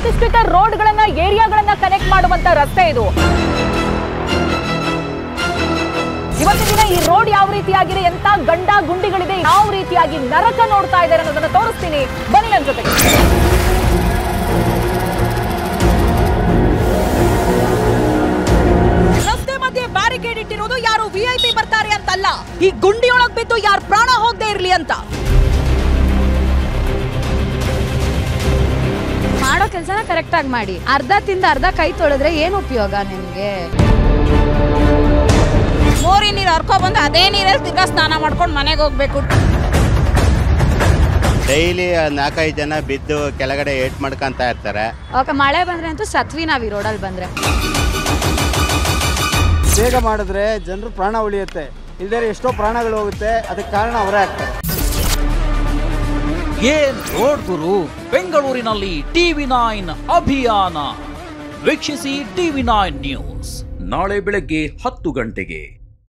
ಪ್ರತಿಷ್ಠಿತ ರೋಡ್ಗಳನ್ನ ಏರಿಯಾಗಳನ್ನ ಕನೆಕ್ಟ್ ಮಾಡುವಂತ ರಸ್ತೆ ಇದು. ಇವತ್ತಿನ ದಿನ ಈ ರೋಡ್ ಯಾವ ರೀತಿಯಾಗಿದೆ, ಎಂತ ಗಂಡ ಗುಂಡಿಗಳಿದೆ, ಯಾವ ರೀತಿಯಾಗಿ ನರಕ ನೋಡ್ತಾ ಇದ್ದಾರೆ ಅನ್ನೋದನ್ನ ತೋರಿಸ್ತೀನಿ, ಬನ್ನಿ ನನ್ನ ಜೊತೆಗೆ. ರಸ್ತೆ ಮಧ್ಯೆ ಬ್ಯಾರಿಕೇಡ್ ಇಟ್ಟಿರೋದು ಯಾರು ವಿಐಪಿ ಬರ್ತಾರೆ ಅಂತಲ್ಲ, ಈ ಗುಂಡಿಯೊಳಗ್ ಬಿದ್ದು ಯಾರು ಪ್ರಾಣ ಹೋಗದೆ ಇರ್ಲಿ ಅಂತ. ಮಾಡೋ ಕೆಲಸನ ಕರೆಕ್ಟ್ ಆಗಿ ಮಾಡಿ. ಅರ್ಧ ತಿಂದ ಅರ್ಧ ಕೈ ತೊಳೆದ್ರೆ ಏನು ಉಪಯೋಗ ನಿಮ್ಗೆ? ಮೋರಿ ನೀರು ಹರ್ಕೊ ಬಂದು ಅದೇ ನೀರಲ್ಲಿ ತಿರ್ಗಾ ಸ್ನಾನ ಮಾಡ್ಕೊಂಡು ಮನೆಗೆ ಹೋಗ್ಬೇಕು. ಡೈಲಿ 4-5 ಜನ ಬಿದ್ದು ಕೆಳಗಡೆ ಏಟ್ ಮಾಡ್ಕೊಂತ ಇರ್ತಾರೆ. ಓಕೆ, ಮಳೆ ಬಂದ್ರೆ ಅಂತೂ ಸತ್ವಿ ನಾವ್ ಈ ರೋಡಲ್ಲಿ ಬಂದ್ರೆ. ಬೇಗ ಮಾಡಿದ್ರೆ ಜನರು ಪ್ರಾಣ ಉಳಿಯುತ್ತೆ, ಇಲ್ಲದೇ ಎಷ್ಟೋ ಪ್ರಾಣಗಳು ಹೋಗುತ್ತೆ. ಅದಕ್ಕೆ ಕಾರಣ ಅವರೇ ಆಗ್ತಾರೆ. ಏನ್ ರೋಡ್ ಗುರು. ಬೆಂಗಳೂರಿನಲ್ಲಿ TV9 ಅಭಿಯಾನ ವೀಕ್ಷಿಸಿ. TV9 ನ್ಯೂಸ್ ನಾಳೆ ಬೆಳಗ್ಗೆ 10 ಗಂಟೆಗೆ.